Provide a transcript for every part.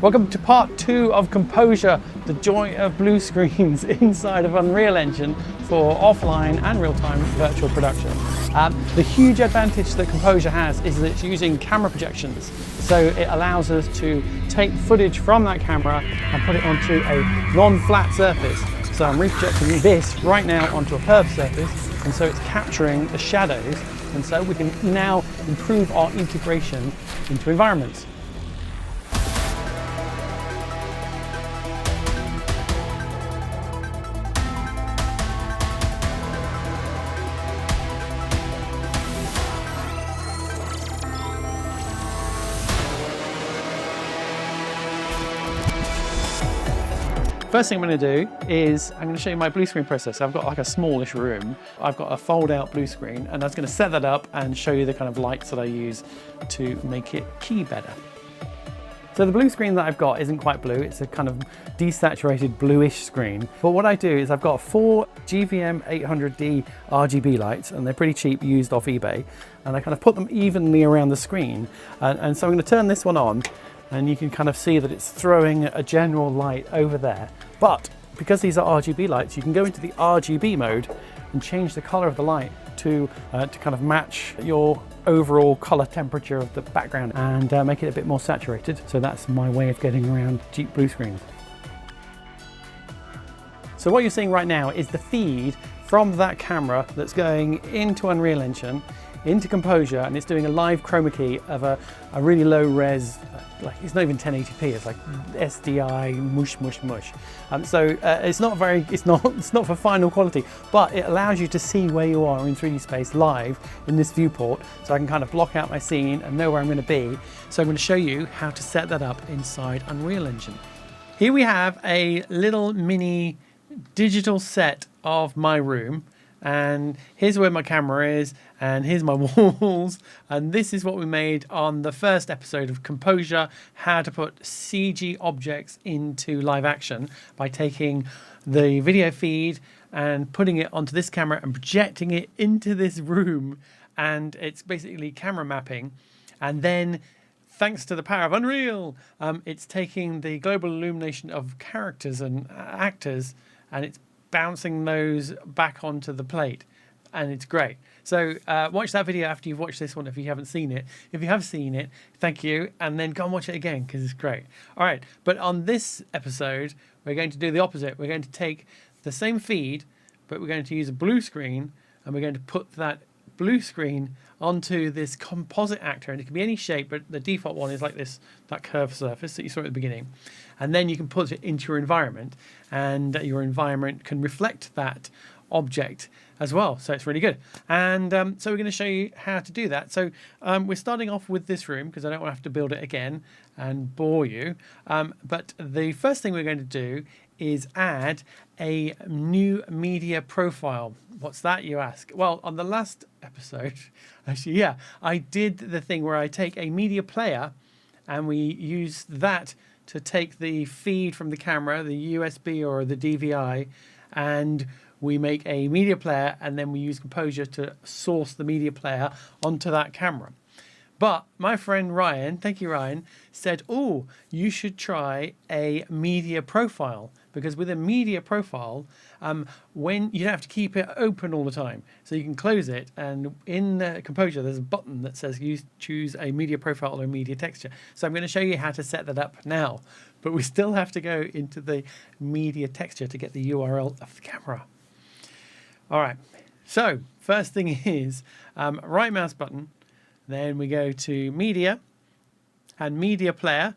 Welcome to part 2 of Composure, the joy of blue screens inside of Unreal Engine for offline and real-time virtual production. The huge advantage that Composure has is that it's using camera projections. So it allows us to take footage from that camera and put it onto a non-flat surface. So I'm reprojecting this right now onto a curved surface, and so it's capturing the shadows, and so we can now improve our integration into environments. First thing I'm going to do is I'm going to show you my blue screen process. I've got like a smallish room. I've got a fold out blue screen, and I was going to set that up and show you the kind of lights that I use to make it key better. So the blue screen that I've got isn't quite blue. It's a kind of desaturated bluish screen. But what I do is I've got 4 GVM 800D RGB lights, and they're pretty cheap, used off eBay. And I kind of put them evenly around the screen. And so I'm going to turn this one on, and you can kind of see that it's throwing a general light over there. But because these are RGB lights, you can go into the RGB mode and change the color of the light to kind of match your overall color temperature of the background and make it a bit more saturated. So that's my way of getting around cheap blue screens. So what you're seeing right now is the feed from that camera that's going into Unreal Engine, into Composure, and it's doing a live chroma key of a really low res, like it's not even 1080p, it's like SDI mush. It's not for final quality, but it allows you to see where you are in 3D space live in this viewport, so I can kind of block out my scene and know where I'm going to be. So I'm going to show you how to set that up inside Unreal Engine. Here we have a little mini digital set of my room, and here's where my camera is, and here's my walls, and this is what we made on the first episode of Composure, how to put CG objects into live action by taking the video feed and putting it onto this camera and projecting it into this room, and it's basically camera mapping. And then thanks to the power of Unreal, it's taking the global illumination of characters and actors, and it's bouncing those back onto the plate, and it's great. So watch that video after you've watched this one if you haven't seen it. If you have seen it, thank you, and then go and watch it again because it's great. All right, but on this episode, we're going to do the opposite. We're going to take the same feed, but we're going to use a blue screen, and we're going to put that blue screen onto this Composite Actor, and it can be any shape, but the default one is like this, that curved surface that you saw at the beginning. And then you can put it into your environment, and your environment can reflect that object as well. So it's really good. And so we're going to show you how to do that. So we're starting off with this room because I don't want to have to build it again and bore you. But the first thing we're going to do is add a new media profile. What's that, you ask? Well, on the last episode, actually, yeah, I did the thing where I take a media player and we use that to take the feed from the camera, the USB or the DVI, and we make a media player, and then we use Composure to source the media player onto that camera. But my friend Ryan, thank you Ryan, said, oh, you should try a media profile, because with a media profile, when you don't have to keep it open all the time, so you can close it, and in Composure there's a button that says you choose a media profile or a media texture. So I'm going to show you how to set that up now, but we still have to go into the media texture to get the URL of the camera. All right, so first thing is right mouse button, then we go to media and media player,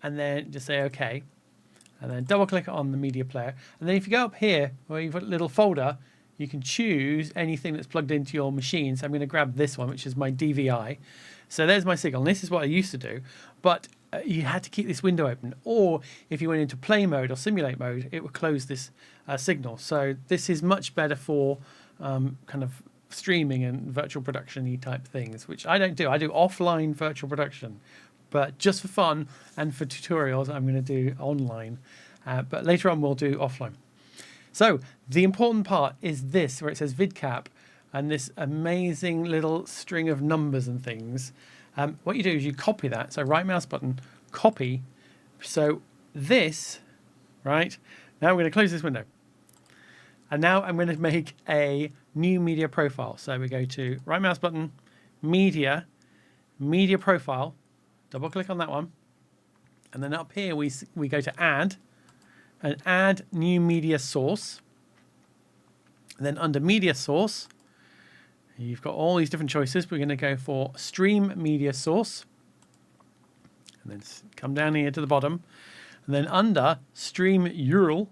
and then just say OK, and then double click on the media player. And then if you go up here where you've got a little folder, you can choose anything that's plugged into your machine. So I'm going to grab this one, which is my DVI. So there's my signal. And this is what I used to do, but you had to keep this window open, or if you went into play mode or simulate mode, it would close this signal. So this is much better for kind of streaming and virtual production-y type things, which I don't do. I do offline virtual production, but just for fun and for tutorials, I'm going to do online. But later on, we'll do offline. So the important part is this, where it says VidCap, and this amazing little string of numbers and things. What you do is you copy that. So right mouse button, copy. So this, right, now I'm going to close this window. And now I'm going to make a new media profile. So we go to right mouse button, media profile, double click on that one. And then up here we go to add, and add new media source. And then under media source, you've got all these different choices. We're going to go for stream media source. And then come down here to the bottom. And then under stream URL,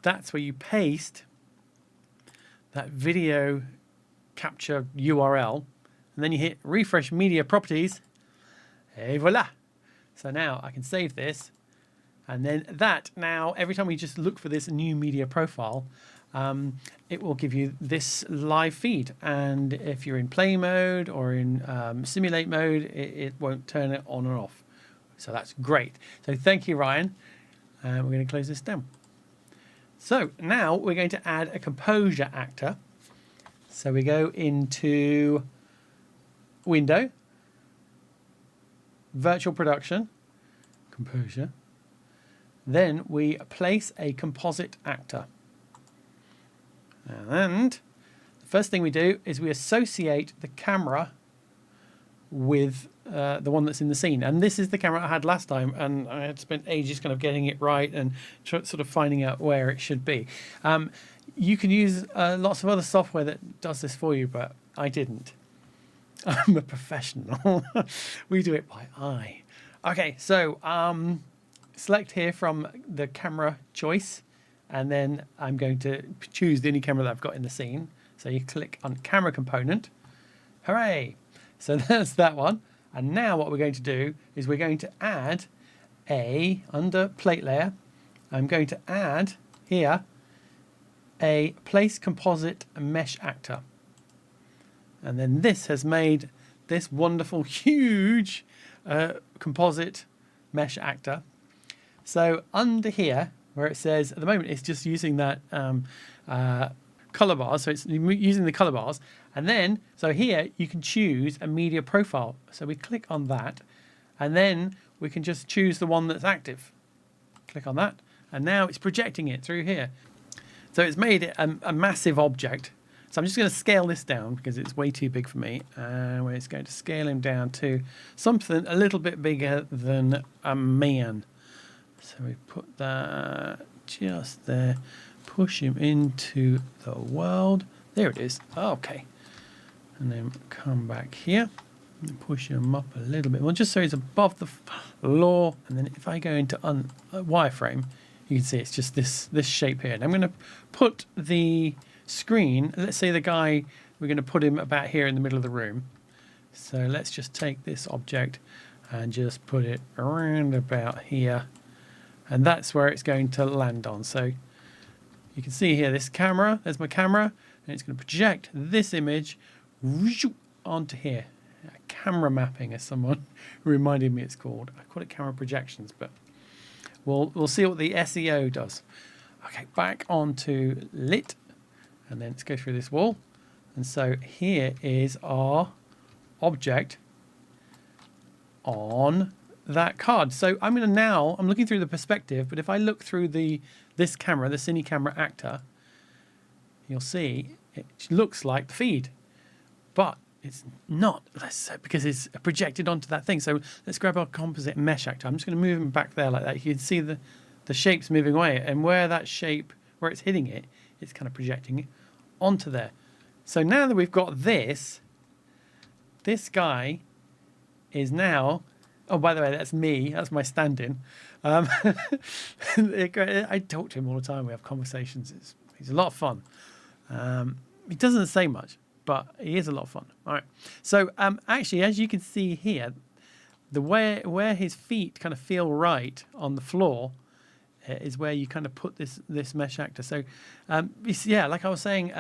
that's where you paste that video capture URL. And then you hit refresh media properties. Et voila. So now I can save this. And then that now, every time we just look for this new media profile, it will give you this live feed. And if you're in play mode or in simulate mode, it won't turn it on or off. So that's great. So thank you, Ryan. We're going to close this down. So now we're going to add a Composure actor. So we go into Window, Virtual Production, Composure. Then we place a Composite Actor. And the first thing we do is we associate the camera with the one that's in the scene. And this is the camera I had last time, and I had spent ages kind of getting it right and sort of finding out where it should be. You can use lots of other software that does this for you, but I didn't. I'm a professional. We do it by eye. Okay, so select here from the camera choice, and then I'm going to choose the only camera that I've got in the scene. So you click on camera component. Hooray! So that's that one. And now what we're going to do is we're going to add under plate layer, I'm going to add here a place composite mesh actor. And then this has made this wonderful, huge composite mesh actor. So under here, where it says, at the moment, it's just using that color bars. So it's using the color bars. And then, so here you can choose a media profile. So we click on that, and then we can just choose the one that's active. Click on that, and now it's projecting it through here. So it's made it a massive object. So I'm just going to scale this down because it's way too big for me. And it's going to scale him down to something a little bit bigger than a man. So we put that just there, push him into the world. There it is. Okay. And then come back here and push him up a little bit. Well, just so he's above the floor. And then if I go into wireframe, you can see it's just this shape here. And I'm going to put the screen, let's say the guy, we're going to put him about here in the middle of the room. So let's just take this object and just put it around about here. And that's where it's going to land on. So you can see here this camera, there's my camera, and it's going to project this image onto here. Camera mapping, as someone reminded me it's called. I call it camera projections, but we'll see what the SEO does. Okay, back onto lit, and then let's go through this wall. And so here is our object on that card. So I'm looking through the perspective, but if I look through this camera, the Cine Camera Actor, you'll see it looks like the feed, but it's not, because it's projected onto that thing. So let's grab our Composite Mesh Actor. I'm just going to move him back there like that. You can see the shape's moving away, and where that shape, where it's hitting it, it's kind of projecting it onto there. So now that we've got this guy is now, oh, by the way, that's me. That's my stand-in. I talk to him all the time. We have conversations. He's a lot of fun. He doesn't say much, but he is a lot of fun. All right. So actually, as you can see here, the where his feet kind of feel right on the floor is where you kind of put this mesh actor. So yeah, like I was saying,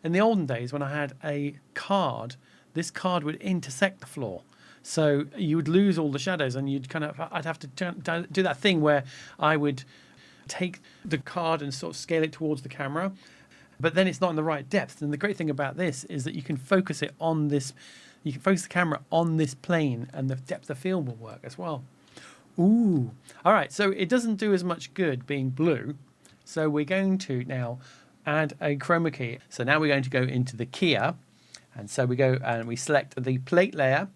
in the olden days when I had a card, this card would intersect the floor. So you would lose all the shadows, and I'd have to do that thing where I would take the card and sort of scale it towards the camera, but then it's not in the right depth. And the great thing about this is that you can focus it on this, you can focus the camera on this plane, and the depth of field will work as well. Ooh. All right, so it doesn't do as much good being blue. So we're going to now add a chroma key. So now we're going to go into the keyer. And so we go and we select the plate layer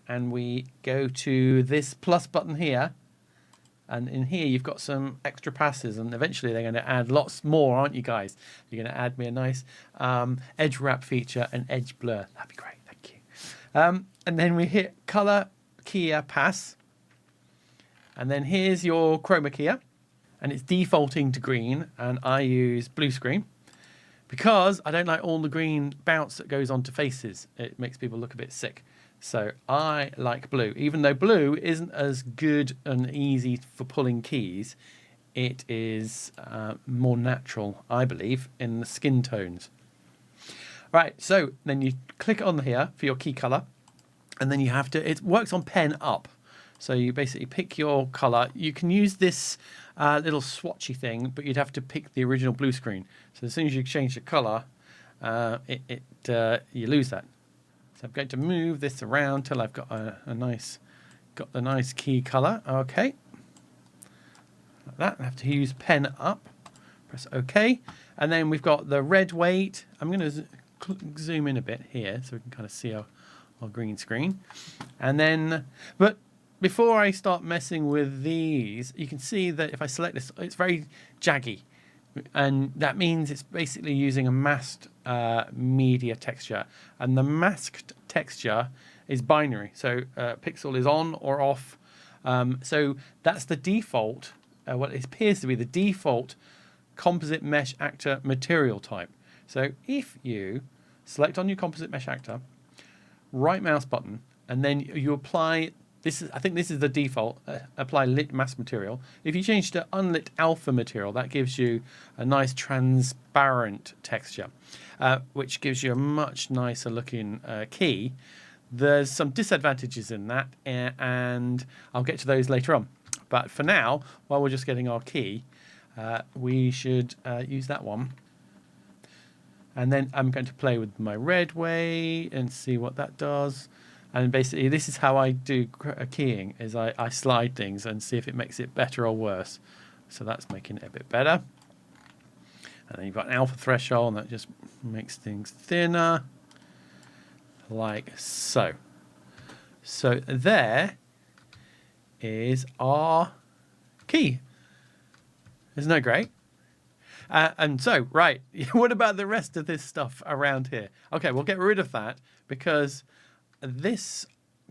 and we go to this plus button here. And in here, you've got some extra passes, and eventually they're going to add lots more, aren't you guys? You're going to add me a nice edge wrap feature and edge blur. That'd be great. Thank you. And then we hit color keyer pass. And then here's your chroma keyer, and it's defaulting to green, and I use blue screen because I don't like all the green bounce that goes onto faces. It makes people look a bit sick. So I like blue. Even though blue isn't as good and easy for pulling keys, it is more natural, I believe, in the skin tones. Right, so then you click on here for your key color, and then you have to, it works on pen up. So you basically pick your color. You can use this little swatchy thing, but you'd have to pick the original blue screen. So as soon as you change the color, you lose that. So I'm going to move this around till I've got the nice key color. Okay, like that. I have to use pen up. Press OK, and then we've got the red weight. I'm going to zoom in a bit here so we can kind of see our green screen. And then, but before I start messing with these, you can see that if I select this, it's very jaggy. And that means it's basically using a masked media texture. And the masked texture is binary. So pixel is on or off. So that's the default, what it appears to be the default Composite Mesh Actor material type. So if you select on your Composite Mesh Actor, right mouse button, and then you apply this is, I think this is the default, apply lit mask material. If you change to unlit alpha material, that gives you a nice transparent texture, which gives you a much nicer looking key. There's some disadvantages in that, and I'll get to those later on. But for now, while we're just getting our key, we should use that one. And then I'm going to play with my red way and see what that does. And basically, this is how I do keying, is I slide things and see if it makes it better or worse. So that's making it a bit better. And then you've got an alpha threshold, and that just makes things thinner, like so. So there is our key. Isn't that great? And so, right, what about the rest of this stuff around here? Okay, we'll get rid of that because this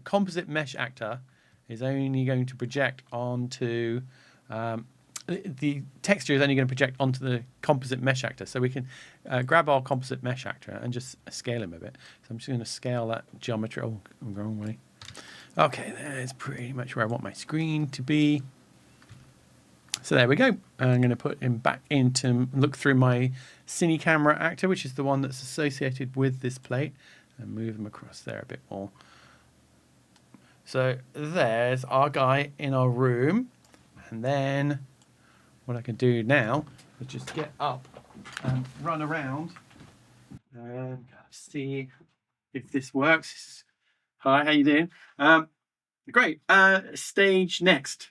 Composite Mesh Actor is only going to project onto, the texture is only going to project onto the Composite Mesh Actor. So we can grab our Composite Mesh Actor and just scale him a bit. So I'm just going to scale that geometry. Oh, I'm the wrong way. Okay, there's pretty much where I want my screen to be. So there we go. I'm going to put him back in to look through my Cine Camera Actor, which is the one that's associated with this plate, and move him across there a bit more. So there's our guy in our room. And then what I can do now is just get up and run around and see if this works. Hi, how you doing? Great. Stage next.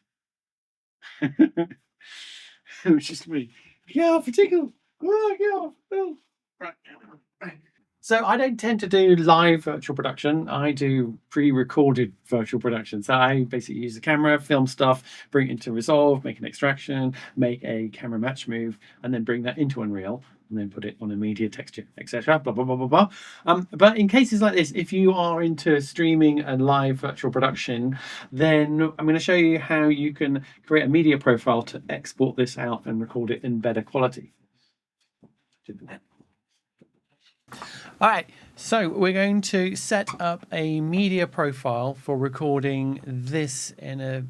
Which is me. Get off a tickle. Oh, get off. Oh. Right. So I don't tend to do live virtual production. I do pre-recorded virtual production. So I basically use the camera, film stuff, bring it into Resolve, make an extraction, make a camera match move, and then bring that into Unreal, and then put it on a media texture, etc. Blah, blah, blah, blah, blah. But in cases like this, if you are into streaming and live virtual production, then I'm going to show you how you can create a media profile to export this out and record it in better quality. All right, so we're going to set up a media profile for recording this in a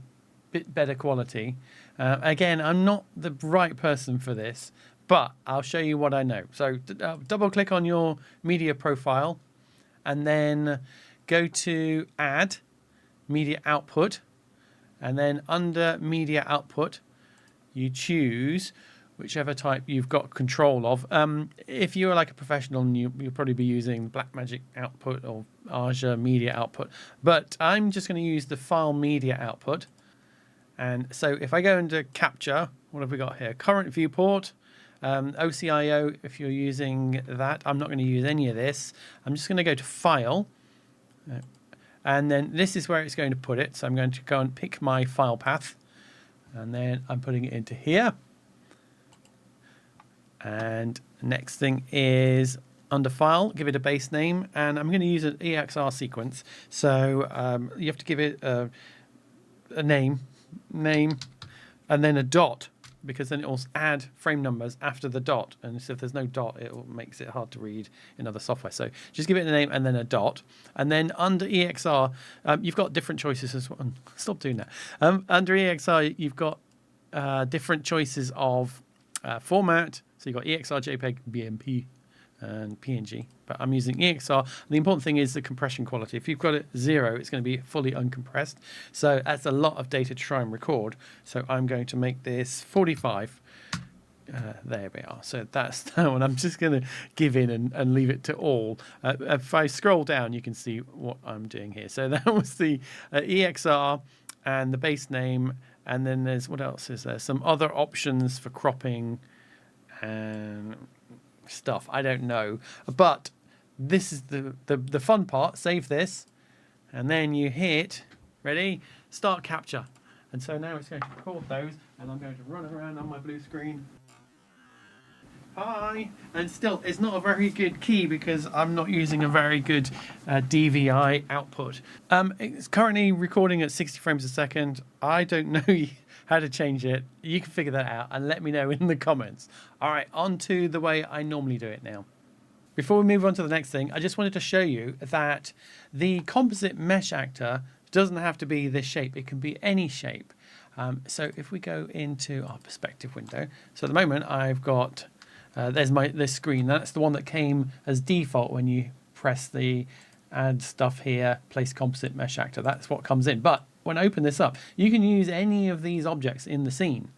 bit better quality. Again, I'm not the right person for this, but I'll show you what I know. So double click on your media profile and then go to Add, Media Output. And then under Media Output, you choose whichever type you've got control of. If you're like a professional, you'll probably be using Blackmagic Output or Aja Media Output. But I'm just going to use the File Media Output. And so if I go into capture, what have we got here? Current viewport, OCIO, if you're using that. I'm not going to use any of this. I'm just going to go to File. And then this is where it's going to put it. So I'm going to go and pick my file path. And then I'm putting it into here. And next thing is under File, give it a base name. And I'm going to use an EXR sequence. So you have to give it a name, and then a dot, because then it will add frame numbers after the dot. And so if there's no dot, it makes it hard to read in other software. So just give it a name and then a dot. And then under EXR, you've got different choices as well. Stop doing that. Under EXR, you've got different choices of format. So you've got EXR, JPEG, BMP, and PNG. But I'm using EXR. The important thing is the compression quality. If you've got it 0, it's going to be fully uncompressed. So that's a lot of data to try and record. So I'm going to make this 45. There we are. So that's that one. I'm just going to give in and leave it to all. If I scroll down, you can see what I'm doing here. So that was the EXR and the base name. And then there's, what else is there? Some other options for cropping and stuff. I don't know. But this is the fun part. Save this. And then you hit, ready? Start capture. And so now it's going to record those. And I'm going to run around on my blue screen. Hi. And still, it's not a very good key because I'm not using a very good DVI output. It's currently recording at 60 frames a second. I don't know how to change it. You can figure that out and let me know in the comments. All right, on to the way I normally do it now. Before we move on to the next thing, I just wanted to show you that the Composite Mesh Actor doesn't have to be this shape. It can be any shape. So if we go into our perspective window, so at the moment I've got there's this screen. That's the one that came as default when you press the add stuff here, place Composite Mesh Actor. That's what comes in. But when I open this up, you can use any of these objects in the scene.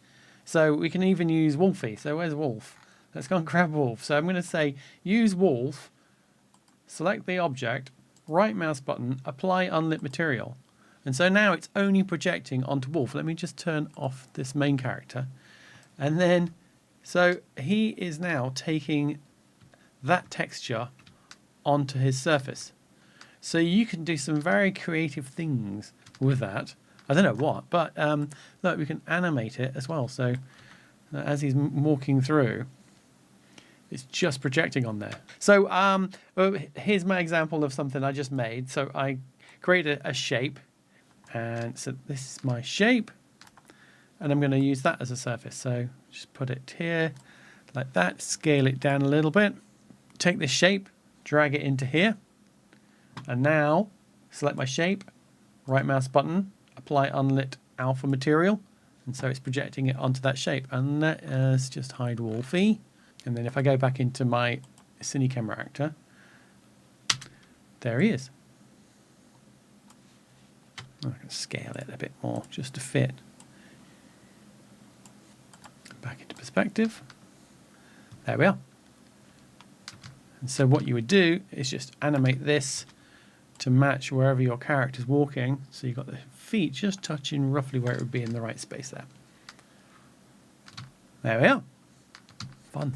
So we can even use Wolfie. So where's Wolf? Let's go and grab Wolf. So I'm going to say use Wolf, select the object, right mouse button, apply unlit material. And so now it's only projecting onto Wolf. Let me just turn off this main character. And then so he is now taking that texture onto his surface. So you can do some very creative things with that. I don't know what, but look, we can animate it as well. So as he's walking through, it's just projecting on there. So here's my example of something I just made. So I created a shape. And so this is my shape. And I'm going to use that as a surface. So just put it here like that, scale it down a little bit, take this shape, drag it into here. And now select my shape, right mouse button, apply unlit alpha material. And so it's projecting it onto that shape. And let's just hide Wolfie. And then if I go back into my Cine Camera Actor, there he is. I can scale it a bit more just to fit. Back into perspective. There we are. And so what you would do is just animate this to match wherever your character's walking. So you've got the feet just touching roughly where it would be in the right space there. There we are. Fun.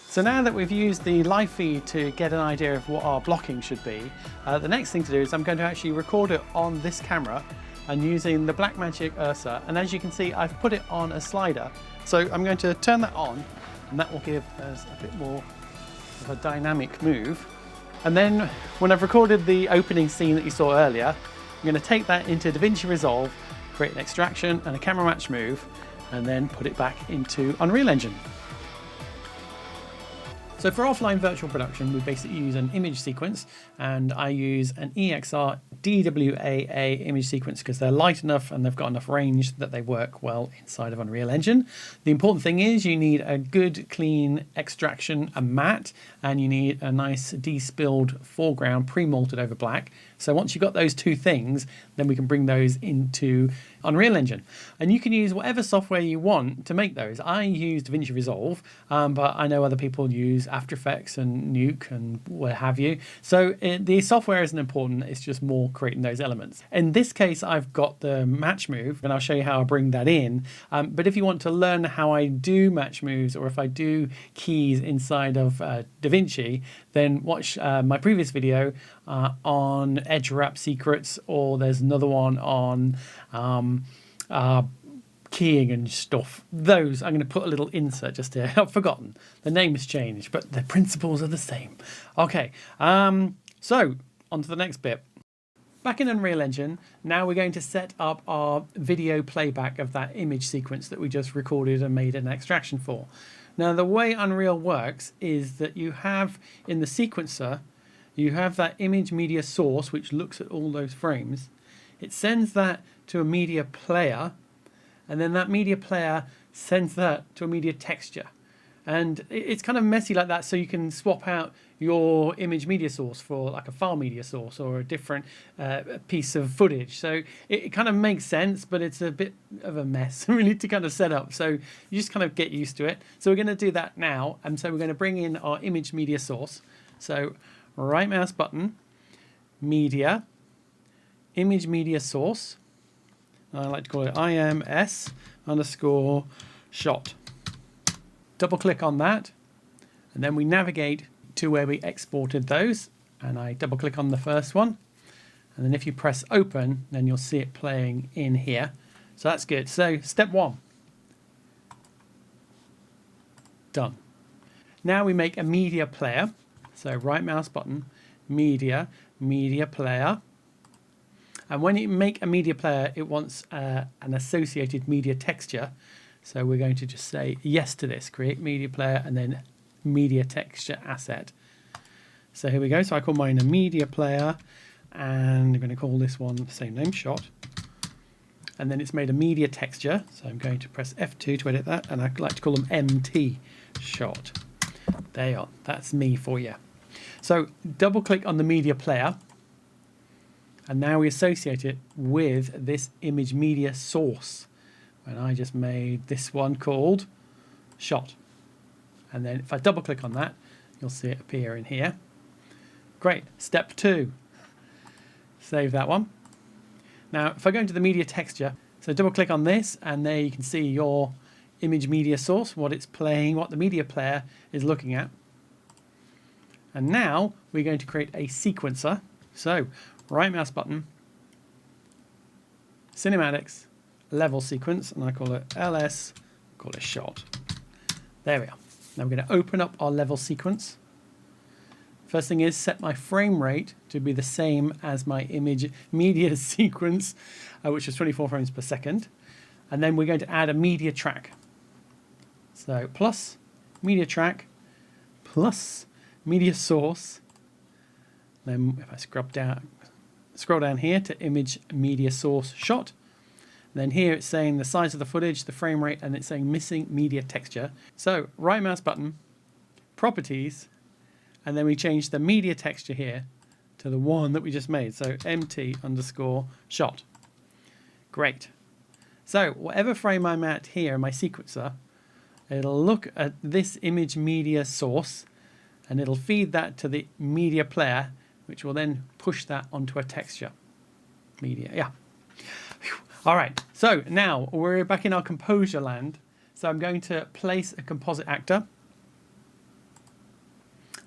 So now that we've used the live feed to get an idea of what our blocking should be, the next thing to do is I'm going to actually record it on this camera and using the Blackmagic Ursa. And as you can see, I've put it on a slider. So I'm going to turn that on and that will give us a bit more of a dynamic move. And then when I've recorded the opening scene that you saw earlier, I'm going to take that into DaVinci Resolve, create an extraction and a camera match move, and then put it back into Unreal Engine. So for offline virtual production, we basically use an image sequence, and I use an EXR DWAA image sequence because they're light enough and they've got enough range that they work well inside of Unreal Engine. The important thing is you need a good, clean extraction, a matte, and you need a nice de-spilled foreground pre-malted over black. So once you've got those two things, then we can bring those into Unreal Engine. And you can use whatever software you want to make those. I use DaVinci Resolve, but I know other people use After Effects and Nuke and what have you. So the software isn't important, it's just more creating those elements. In this case, I've got the match move, and I'll show you how I bring that in. But if you want to learn how I do match moves, or if I do keys inside of DaVinci, then watch my previous video on edge wrap secrets, or there's another one on keying and stuff. Those I'm going to put a little insert just here. I've forgotten, the name has changed, but the principles are the same. Okay, so on to the next bit. Back in Unreal Engine, now we're going to set up our video playback of that image sequence that we just recorded and made an extraction for. Now the way Unreal works is that you have in the sequencer, you have that image media source which looks at all those frames. It sends that to a media player, and then that media player sends that to a media texture. And it's kind of messy like that, so you can swap out your image media source for like a file media source or a different piece of footage. So it kind of makes sense, but it's a bit of a mess really to kind of set up. So you just kind of get used to it. So we're going to do that now. And so we're going to bring in our image media source. So right mouse button, media, image media source. I like to call it IMS underscore shot. Double click on that, and then we navigate to where we exported those, and I double click on the first one, and then if you press open, then you'll see it playing in here. So that's good. So step one, done. Now we make a media player. So right mouse button, media, media player. And when you make a media player, it wants an associated media texture. So we're going to just say yes to this, create media player, and then media texture asset. So here we go. So I call mine a media player, and I'm going to call this one the same name, shot. And then it's made a media texture. So I'm going to press F2 to edit that, and I like to call them MT shot. There you are. That's me for you. So double click on the media player, and now we associate it with this image media source. And I just made this one called shot. And then if I double click on that, you'll see it appear in here. Great. Step two. Save that one. Now, if I go into the media texture, so double click on this, and there you can see your image media source, what it's playing, what the media player is looking at. And now we're going to create a sequencer. So right mouse button, cinematics, level sequence, and I call it LS, call it shot. There we are. Now we're going to open up our level sequence. First thing is set my frame rate to be the same as my image media sequence, which is 24 frames per second. And then we're going to add a media track. So plus media track plus media source. Then if I scroll down here to image media source shot. Then here it's saying the size of the footage, the frame rate, and it's saying missing media texture. So right mouse button, properties, and then we change the media texture here to the one that we just made. So MT underscore shot. Great. So whatever frame I'm at here in my sequencer, it'll look at this image media source, and it'll feed that to the media player, which will then push that onto a texture. Media, yeah. All right, so now we're back in our Composure land. So I'm going to place a Composite Actor.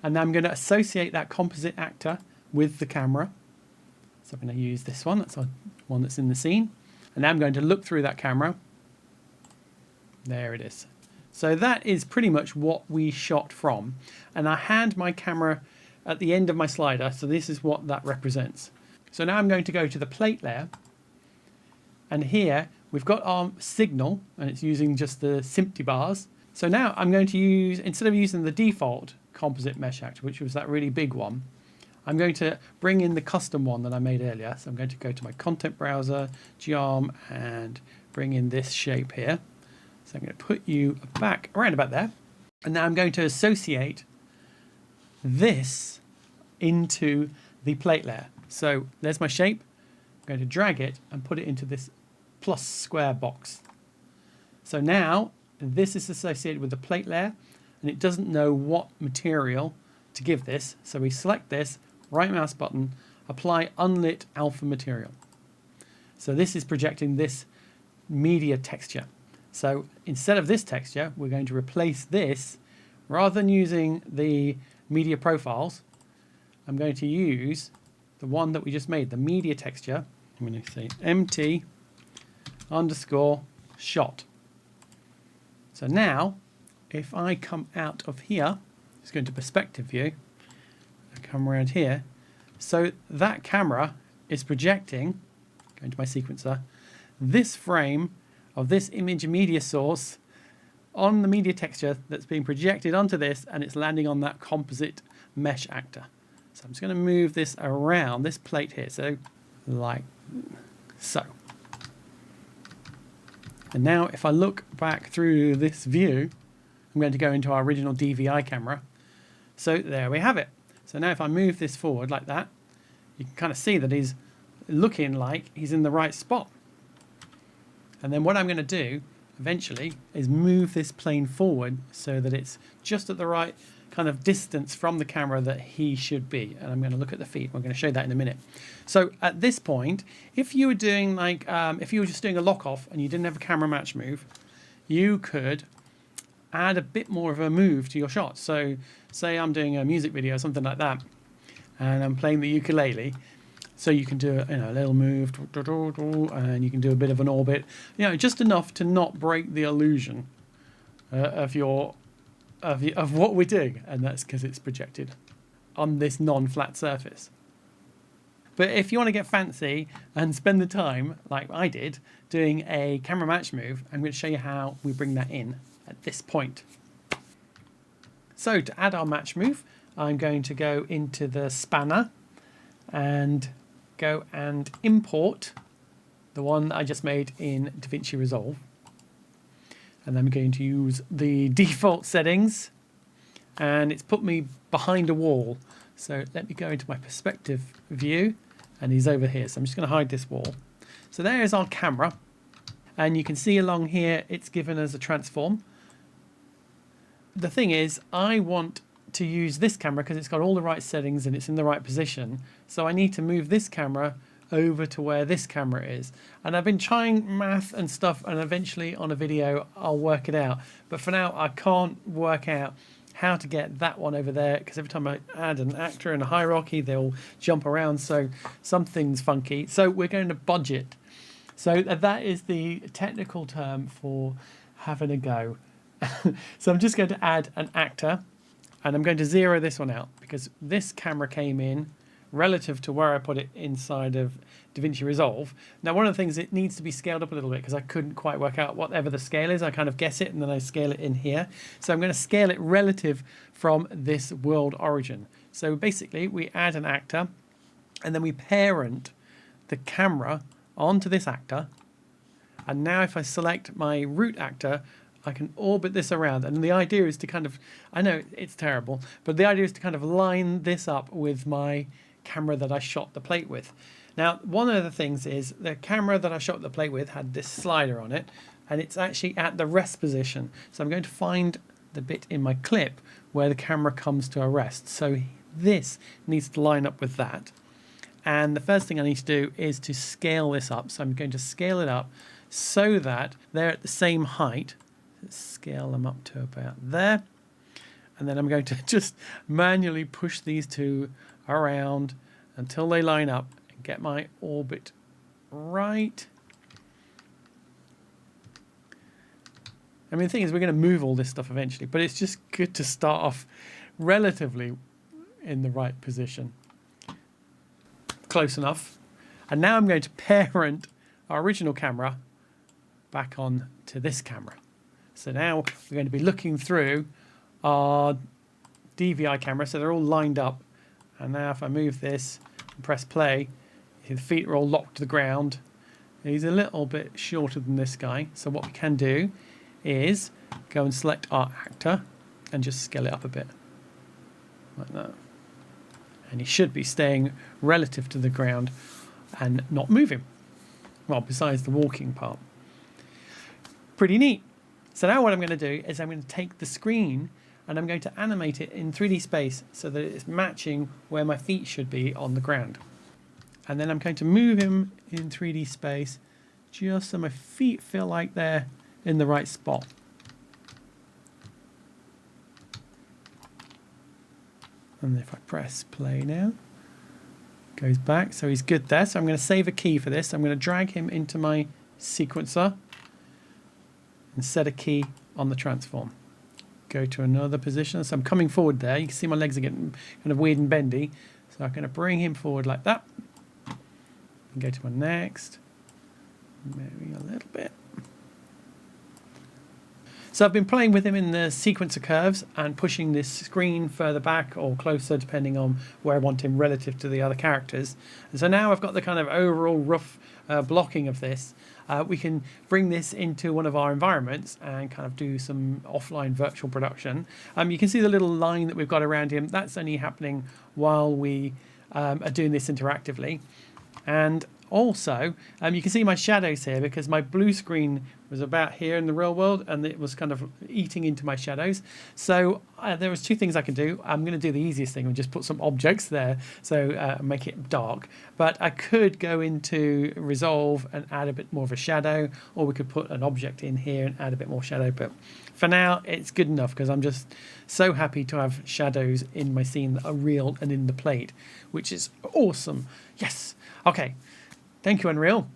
And then I'm going to associate that Composite Actor with the camera. So I'm going to use this one. That's the one that's in the scene. And now I'm going to look through that camera. There it is. So that is pretty much what we shot from. And I had my camera at the end of my slider. So this is what that represents. So now I'm going to go to the plate layer. And here we've got our signal, and it's using just the SMPTE bars. So now I'm going to use, instead of using the default Composite Mesh Actor, which was that really big one, I'm going to bring in the custom one that I made earlier. So I'm going to go to my content browser, geom, and bring in this shape here. So I'm going to put you back around about there. And now I'm going to associate this into the plate layer. So there's my shape. I'm going to drag it and put it into this plus square box. So now this is associated with the plate layer, and it doesn't know what material to give this. So we select this, right mouse button, apply unlit alpha material. So this is projecting this media texture. So instead of this texture, we're going to replace this. Rather than using the media profiles, I'm going to use the one that we just made, the media texture. I'm going to say MT underscore shot. So now, if I come out of here, let's go into perspective view, I come around here, so that camera is projecting, go into my sequencer, this frame of this image media source on the media texture that's being projected onto this, and it's landing on that composite mesh actor. So I'm just going to move this around this plate here, so like so. And now if I look back through this view, I'm going to go into our original DVI camera. So there we have it. So now if I move this forward like that, you can kind of see that he's looking like he's in the right spot. And then what I'm going to do eventually is move this plane forward so that it's just at the right kind of distance from the camera that he should be. And I'm going to look at the feet. We're going to show that in a minute. So at this point, if you were doing like, if you were just doing a lock off and you didn't have a camera match move, you could add a bit more of a move to your shot. So say I'm doing a music video or something like that, and I'm playing the ukulele. So you can do a little move, and you can do a bit of an orbit, just enough to not break the illusion of what we're doing, and that's because it's projected on this non-flat surface. But if you want to get fancy and spend the time, like I did, doing a camera match move, I'm going to show you how we bring that in at this point. So to add our match move, I'm going to go into the spanner and go and import the one that I just made in DaVinci Resolve. And I'm going to use the default settings, and it's put me behind a wall. So let me go into my perspective view, and he's over here. So I'm just going to hide this wall. So there is our camera, and you can see along here it's given us a transform. The thing is, I want to use this camera because it's got all the right settings and it's in the right position. So I need to move this camera over to where this camera is. And I've been trying math and stuff, and eventually on a video I'll work it out. But for now I can't work out how to get that one over there, because every time I add an actor in a hierarchy they'll jump around, so something's funky. So we're going to budget. So that is the technical term for having a go. So I'm just going to add an actor, and I'm going to zero this one out because this camera came in relative to where I put it inside of DaVinci Resolve. Now, one of the things, it needs to be scaled up a little bit because I couldn't quite work out whatever the scale is. I kind of guess it and then I scale it in here. So I'm going to scale it relative from this world origin. So basically we add an actor and then we parent the camera onto this actor. And now if I select my root actor, I can orbit this around, and the idea is to kind of, I know it's terrible, but the idea is to kind of line this up with my camera that I shot the plate with. Now, one of the things is the camera that I shot the plate with had this slider on it, and it's actually at the rest position. So I'm going to find the bit in my clip where the camera comes to a rest. So this needs to line up with that. And the first thing I need to do is to scale this up. So I'm going to scale it up so that they're at the same height. Let's scale them up to about there. And then I'm going to just manually push these two around until they line up and get my orbit right. I mean, the thing is, we're going to move all this stuff eventually, but it's just good to start off relatively in the right position. Close enough. And now I'm going to parent our original camera back on to this camera. So now we're going to be looking through our DVI camera, so they're all lined up. And now if I move this and press play, the feet are all locked to the ground. He's a little bit shorter than this guy. So what we can do is go and select our actor and just scale it up a bit, like that. and he should be staying relative to the ground and not moving. Well, besides the walking part. Pretty neat. So now what I'm going to do is I'm going to take the screen and I'm going to animate it in 3D space so that it's matching where my feet should be on the ground. And then I'm going to move him in 3D space just so my feet feel like they're in the right spot. And if I press play now, it goes back, so he's good there. So I'm going to save a key for this. I'm going to drag him into my sequencer and set a key on the transform. Go to another position. So I'm coming forward there. You can see my legs are getting kind of weird and bendy. So I'm going to bring him forward like that. And go to my next. Maybe a little bit. So I've been playing with him in the sequencer curves and pushing this screen further back or closer depending on where I want him relative to the other characters. And so now I've got the kind of overall rough blocking of this. We can bring this into one of our environments and kind of do some offline virtual production. You can see the little line that we've got around him. That's only happening while we are doing this interactively. And also, you can see my shadows here because my blue screen was about here in the real world and it was kind of eating into my shadows. So there was two things I can do. I'm going to do the easiest thing and just put some objects there, so make it dark. But I could go into Resolve and add a bit more of a shadow, or we could put an object in here and add a bit more shadow. But for now, it's good enough because I'm just so happy to have shadows in my scene that are real and in the plate, which is awesome. Yes. Okay. Thank you, Unreal.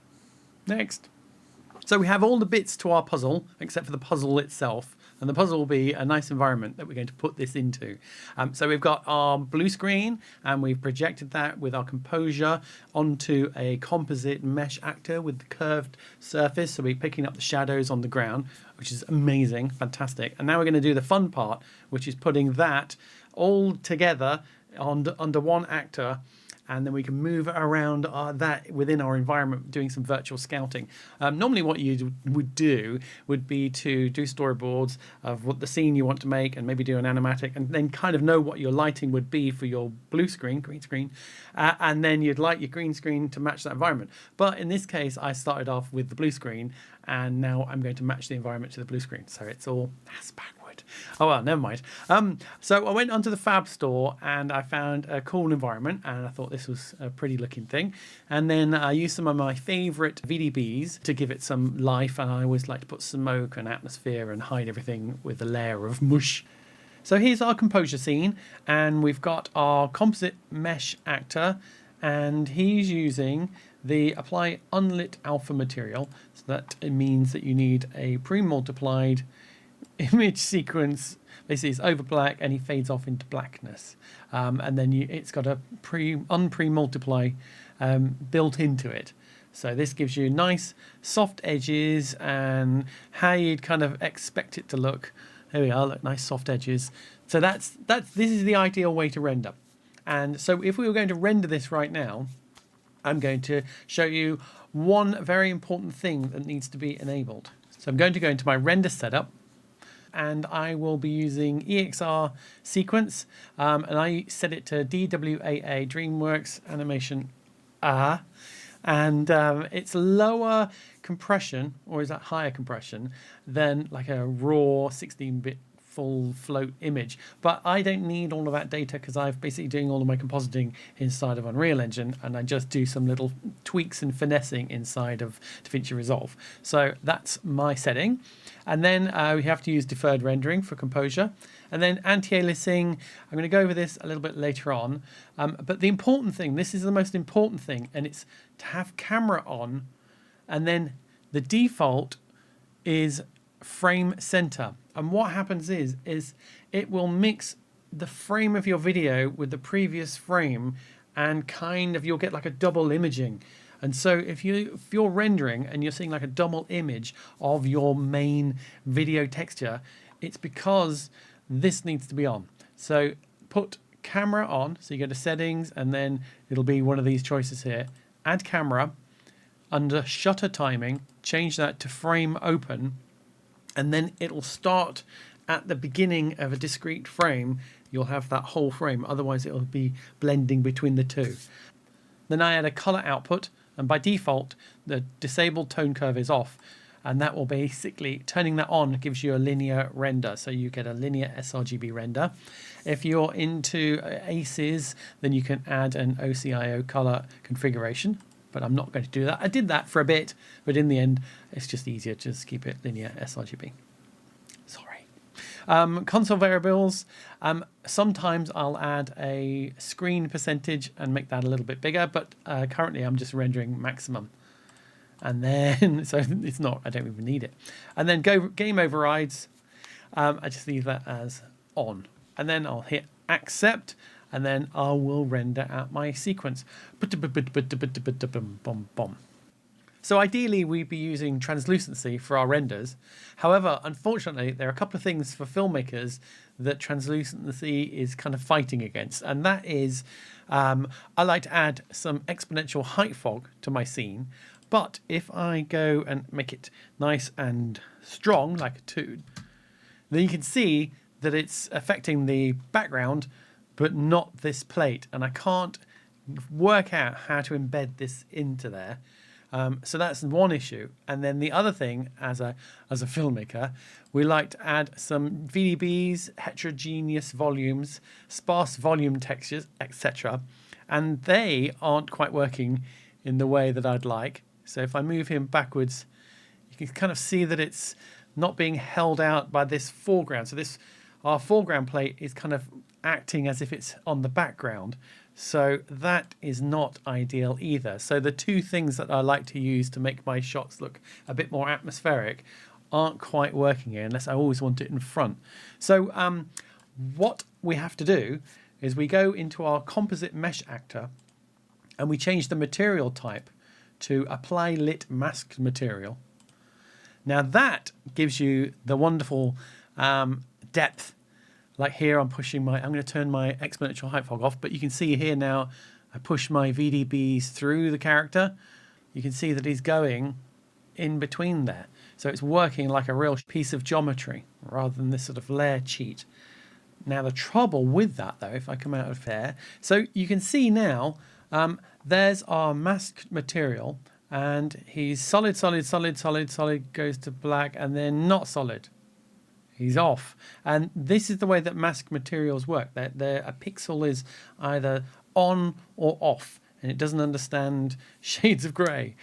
Next. So we have all the bits to our puzzle, except for the puzzle itself. And the puzzle will be a nice environment that we're going to put this into. So we've got our blue screen, and we've projected that with our Composure onto a Composite Mesh Actor with the curved surface. So we're picking up the shadows on the ground, which is amazing, fantastic. And now we're going to do the fun part, which is putting that all together under one actor, and then we can move around that within our environment, doing some virtual scouting. Normally what you would do would be to do storyboards of what the scene you want to make and maybe do an animatic and then kind of know what your lighting would be for your green screen, and then you'd light your green screen to match that environment. But in this case, I started off with the blue screen, and now I'm going to match the environment to the blue screen. So it's all ass backward. Oh, well, never mind. So I went onto the Fab store and I found a cool environment, and I thought this was a pretty looking thing. And then I used some of my favorite VDBs to give it some life. And I always like to put smoke and atmosphere and hide everything with a layer of mush. So here's our composure scene, and we've got our Composite Mesh Actor, and he's using the apply unlit alpha material. So that means that you need a pre-multiplied image sequence. Basically it's over black and he fades off into blackness, and then it's got a unpre-multiply built into it. So this gives you nice soft edges and how you'd kind of expect it to look. There we are, look, nice soft edges. So this is the ideal way to render. And so if we were going to render this right now, I'm going to show you one very important thing that needs to be enabled. So I'm going to go into my render setup, and I will be using EXR sequence, and I set it to DWAA, DreamWorks Animation A, and it's lower compression, or is that higher compression, than like a raw 16-bit full float image. But I don't need all of that data because I'm basically doing all of my compositing inside of Unreal Engine, and I just do some little tweaks and finessing inside of DaVinci Resolve. So that's my setting. And then we have to use deferred rendering for Composure. And then anti-aliasing, I'm going to go over this a little bit later on. But the important thing, this is the most important thing, and it's to have camera on, and then the default is frame center. And what happens is it will mix the frame of your video with the previous frame, and kind of you'll get like a double imaging. And so if you're rendering and you're seeing like a double image of your main video texture, it's because this needs to be on. So put camera on. So you go to settings, and then it'll be one of these choices here. Add camera. Under shutter timing, change that to frame open, and then it'll start at the beginning of a discrete frame you'll have that whole frame. Otherwise it'll be blending between the two. Then I add a color output, and by default the disabled tone curve is off, and that will basically, turning that on gives you a linear render, so you get a linear sRGB render. If you're into ACEs, then you can add an OCIO color configuration, but I'm not going to do that. I did that for a bit, but in the end it's just easier to just keep it linear sRGB. Sorry. Console variables, sometimes I'll add a screen percentage and make that a little bit bigger, but currently I'm just rendering maximum. And then, so it's not, I don't even need it. And then game overrides, I just leave that as on. And then I'll hit accept, and then I will render out my sequence. So ideally we'd be using translucency for our renders. However, unfortunately, there are a couple of things for filmmakers that translucency is kind of fighting against. And that is, I like to add some exponential height fog to my scene. But if I go and make it nice and strong, like a 2, then you can see that it's affecting the background, but not this plate. And I can't work out how to embed this into there. So that's one issue. And then the other thing, as a filmmaker, we like to add some VDBs, heterogeneous volumes, sparse volume textures, etc. And they aren't quite working in the way that I'd like. So if I move him backwards, you can kind of see that it's not being held out by this foreground. So our foreground plate is kind of acting as if it's on the background. So that is not ideal either. So the two things that I like to use to make my shots look a bit more atmospheric aren't quite working here, unless I always want it in front. So what we have to do is we go into our Composite Mesh Actor and we change the material type to apply lit masked material. Now that gives you the wonderful depth. Like here I'm going to turn my exponential height fog off, but you can see here now I push my VDBs through the character. You can see that he's going in between there. So it's working like a real piece of geometry rather than this sort of layer cheat. Now the trouble with that though, if I come out of there, so you can see now there's our masked material, and he's solid, goes to black, and then not solid. He's off. And this is the way that masked materials work. A pixel is either on or off, and it doesn't understand shades of grey.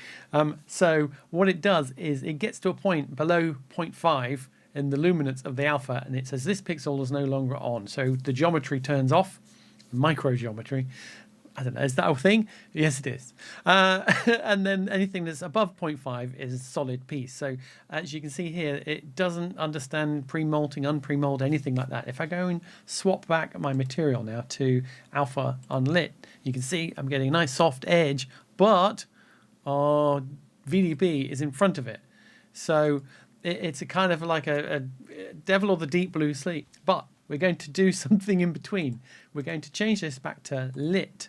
So what it does is it gets to a point below 0.5 in the luminance of the alpha, and it says this pixel is no longer on. So the geometry turns off, microgeometry. I don't know, is that a thing? Yes, it is. And then anything that's above 0.5 is a solid piece. So as you can see here, it doesn't understand pre-molting, unpre-mold, anything like that. If I go and swap back my material now to alpha unlit, you can see I'm getting a nice soft edge, but our VDB is in front of it. So it's a kind of like a devil or the deep blue sleep. But we're going to do something in between. We're going to change this back to lit.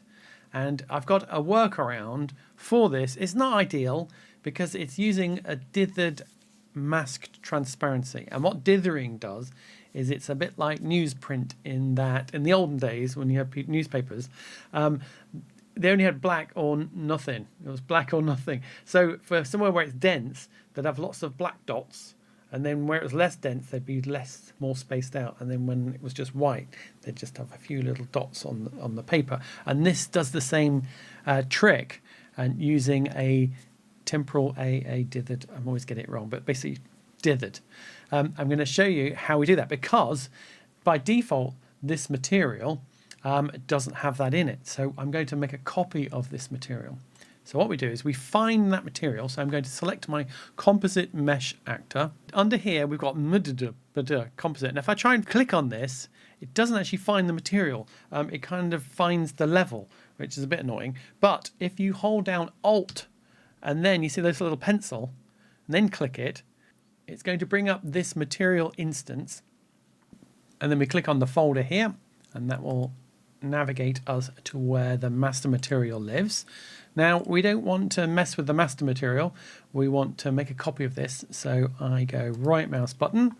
And I've got a workaround for this. It's not ideal because it's using a dithered masked transparency. And what dithering does is it's a bit like newsprint in that in the olden days when you had newspapers, they only had black or nothing. It was black or nothing. So for somewhere where it's dense, they'd have lots of black dots. And then where it was less dense, they'd be more spaced out. And then when it was just white, they'd just have a few little dots on the paper. And this does the same trick, and using a temporal dithered. I'm always getting it wrong, but basically dithered. I'm going to show you how we do that, because by default, this material doesn't have that in it. So I'm going to make a copy of this material. So what we do is we find that material. So I'm going to select my Composite Mesh Actor. Under here, we've got Composite. And if I try and click on this, it doesn't actually find the material. It kind of finds the level, which is a bit annoying. But if you hold down Alt, and then you see this little pencil, and then click it, it's going to bring up this material instance. And then we click on the folder here, and that will navigate us to where the master material lives. Now, we don't want to mess with the master material. We want to make a copy of this. So I go right mouse button,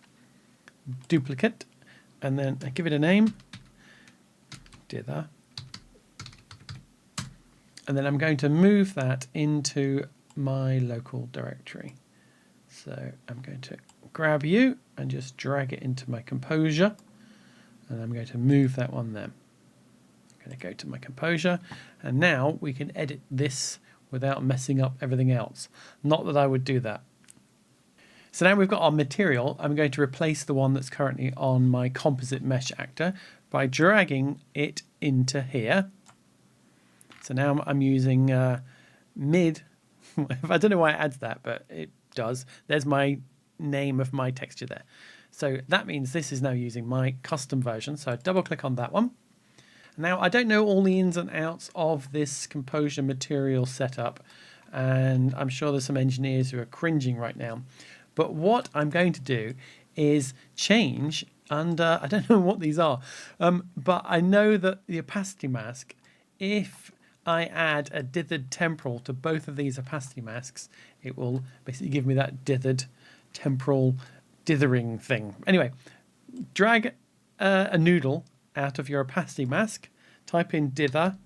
duplicate, and then I give it a name. dither. And then I'm going to move that into my local directory. So I'm going to grab you and just drag it into my Composure. And I'm going to move that one there. I'm going to go to my Composure. And now we can edit this without messing up everything else. Not that I would do that. So now we've got our material. I'm going to replace the one that's currently on my Composite Mesh actor by dragging it into here. So now I'm using mid. I don't know why it adds that, but it does. There's my name of my texture there. So that means this is now using my custom version. So I double click on that one. Now I don't know all the ins and outs of this Composure material setup, and I'm sure there's some engineers who are cringing right now. But what I'm going to do is change under, I don't know what these are, but I know that the opacity mask, if I add a dithered temporal to both of these opacity masks, it will basically give me that dithered temporal dithering thing. Anyway, drag a noodle out of your opacity mask, type in dither.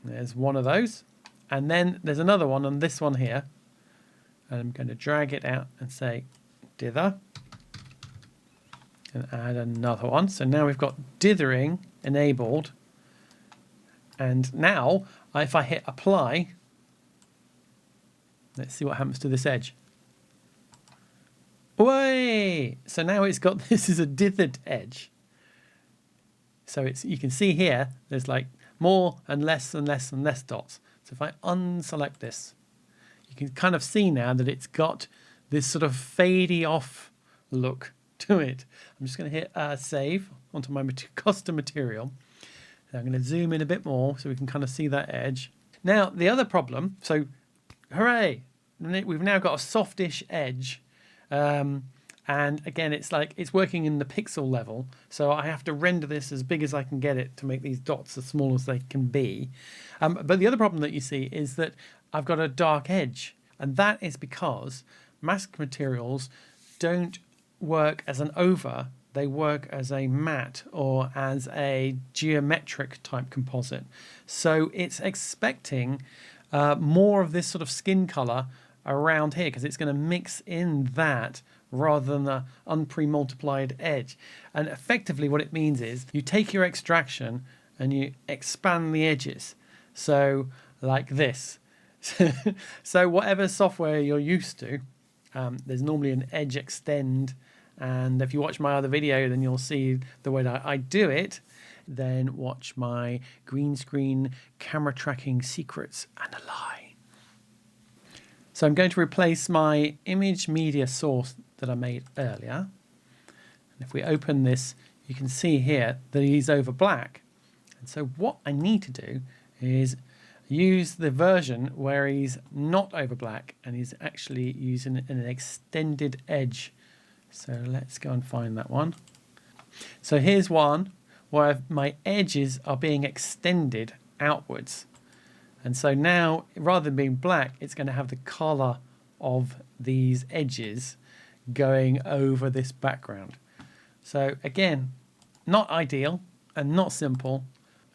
There's one of those. And then there's another one on this one here. And I'm going to drag it out and say dither. And add another one. So now we've got dithering enabled. And now if I hit apply, let's see what happens to this edge. Way! So now it's got, this is a dithered edge. So it's, you can see here, there's like more and less and less and less dots. So if I unselect this, you can kind of see now that it's got this sort of fadey off look to it. I'm just going to hit save onto my custom material. And I'm going to zoom in a bit more so we can kind of see that edge. Now, the other problem, so hooray, we've now got a softish edge. And again, it's like it's working in the pixel level, so I have to render this as big as I can get it to make these dots as small as they can be. But the other problem that you see is that I've got a dark edge, and that is because mask materials don't work as an over, they work as a matte or as a geometric type composite. So it's expecting more of this sort of skin color around here because it's going to mix in that rather than the unpre-multiplied edge. And effectively what it means is you take your extraction and you expand the edges. So like this. So whatever software you're used to, there's normally an edge extend. And if you watch my other video, then you'll see the way that I do it. Then watch my green screen camera tracking secrets and a lie. So I'm going to replace my image media source that I made earlier. And if we open this, you can see here that he's over black. And so what I need to do is use the version where he's not over black and he's actually using an extended edge. So let's go and find that one. So here's one where my edges are being extended outwards. And so now, rather than being black, it's going to have the color of these edges going over this background. So again, not ideal and not simple,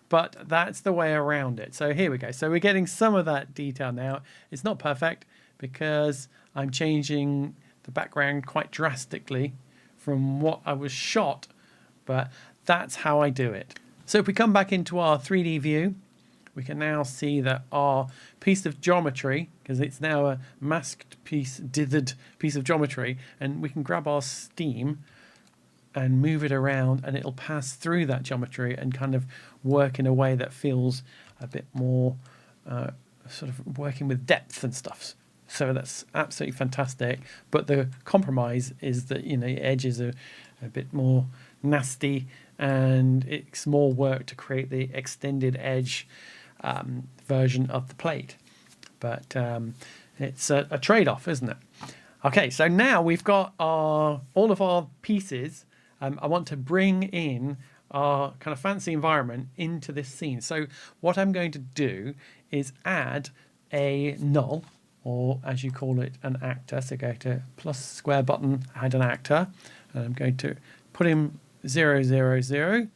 but that's the way around it. So here we go. So we're getting some of that detail now. It's not perfect because I'm changing the background quite drastically from what I was shot, but that's how I do it. So if we come back into our 3D view, we can now see that our piece of geometry, because it's now a masked piece, dithered piece of geometry, and we can grab our steam and move it around and it'll pass through that geometry and kind of work in a way that feels a bit more sort of working with depth and stuff. So that's absolutely fantastic. But the compromise is that, you know, the edges are a bit more nasty and it's more work to create the extended edge version of the plate. But it's a trade-off, isn't it? Okay, so now we've got all of our pieces. I want to bring in our kind of fancy environment into this scene. So what I'm going to do is add a null, or as you call it, an actor. So go to plus square button, add an actor. And I'm going to put him 0, 0, 0.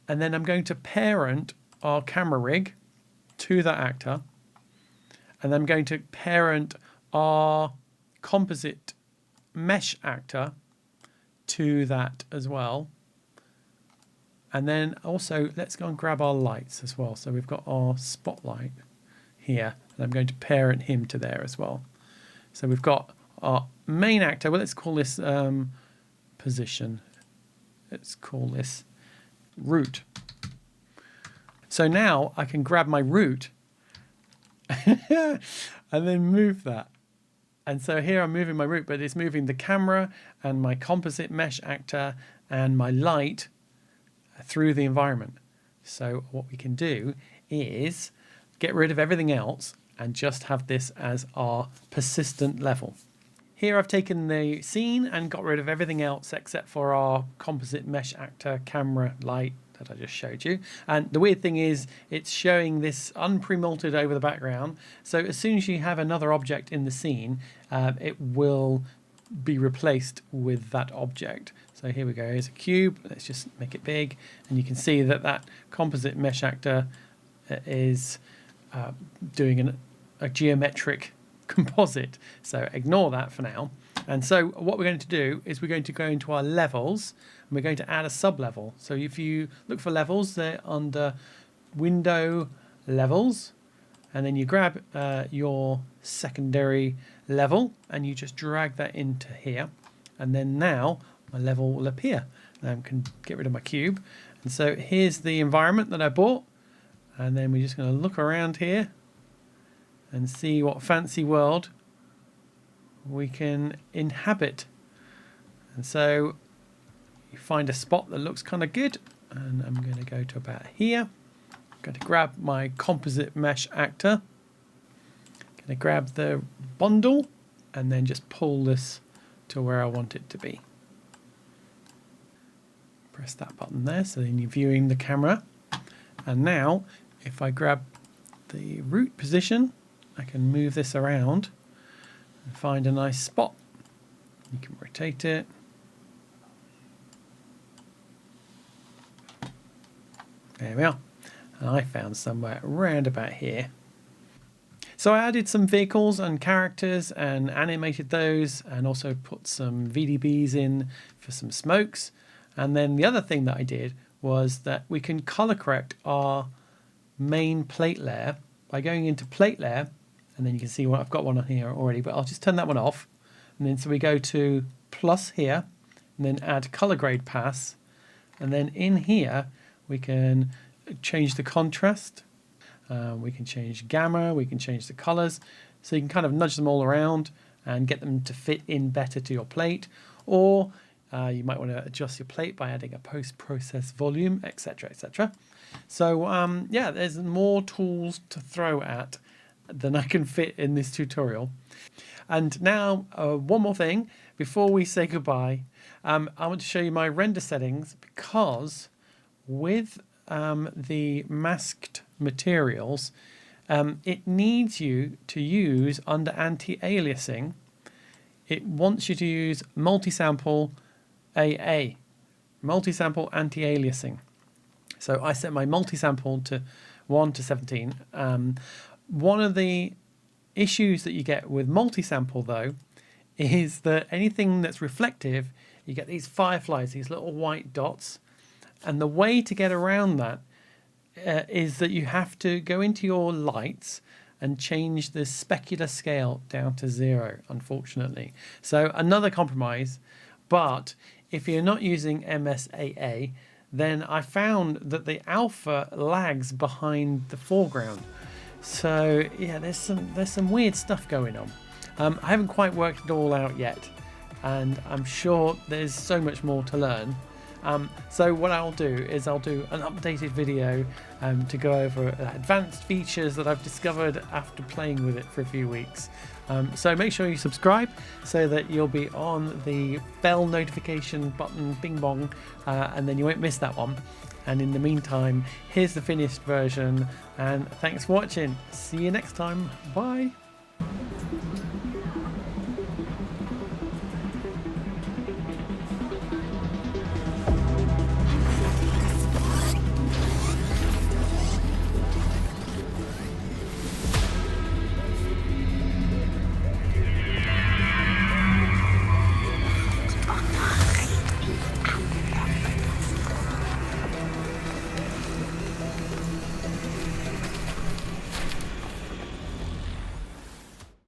And then I'm going to parent our camera rig to that actor. And I'm going to parent our Composite Mesh actor to that as well. And then also let's go and grab our lights as well. So we've got our spotlight here, and I'm going to parent him to there as well. So we've got our main actor. Well, let's call this position. Let's call this root. So now I can grab my root and then move that. And so here I'm moving my root, but it's moving the camera and my composite mesh actor and my light through the environment. So what we can do is get rid of everything else and just have this as our persistent level. Here I've taken the scene and got rid of everything else except for our composite mesh actor, camera, light that I just showed you. And the weird thing is it's showing this unpremulted over the background. So as soon as you have another object in the scene, it will be replaced with that object. So here we go, here's a cube. Let's just make it big. And you can see that that composite mesh actor is doing a geometric composite. So ignore that for now. And so what we're going to do is we're going to go into our levels and we're going to add a sub-level. So if you look for levels, they're under Window Levels, and then you grab your secondary level and you just drag that into here. And then now my level will appear. Now I can get rid of my cube. And so here's the environment that I bought. And then we're just going to look around here and see what fancy world we can inhabit. And so you find a spot that looks kind of good, and I'm going to go to about here. I'm going to grab my composite mesh actor, going to grab the bundle and then just pull this to where I want it to be. Press that button there, so then you're viewing the camera. And now if I grab the root position, I can move this around and find a nice spot. You can rotate it. There we are. And I found somewhere around about here. So I added some vehicles and characters and animated those, and also put some VDBs in for some smokes. And then the other thing that I did was that we can color correct our main plate layer by going into plate layer, and then you can see what I've got one on here already, but I'll just turn that one off. And then so we go to plus here and then add color grade pass, and then in here we can change the contrast, we can change gamma, we can change the colors, so you can kind of nudge them all around and get them to fit in better to your plate. Or you might want to adjust your plate by adding a post-process volume, etc., etc. So yeah, there's more tools to throw at than I can fit in this tutorial. And now one more thing before we say goodbye. I want to show you my render settings, because with the masked materials, it needs you to use, under anti-aliasing, it wants you to use multi-sample AA, multi-sample anti-aliasing. So I set my multi-sample to 1 to 17. One of the issues that you get with multi-sample though is that anything that's reflective, you get these fireflies, these little white dots. And the way to get around that is that you have to go into your lights and change the specular scale down to 0, unfortunately. So another compromise. But if you're not using MSAA, then I found that the alpha lags behind the foreground. So yeah, there's some weird stuff going on. I haven't quite worked it all out yet, and I'm sure there's so much more to learn. So what I'll do is I'll do an updated video to go over advanced features that I've discovered after playing with it for a few weeks. So make sure you subscribe so that you'll be on the bell notification button, bing bong, and then you won't miss that one. And in the meantime, here's the finished version, and thanks for watching. See you next time. Bye.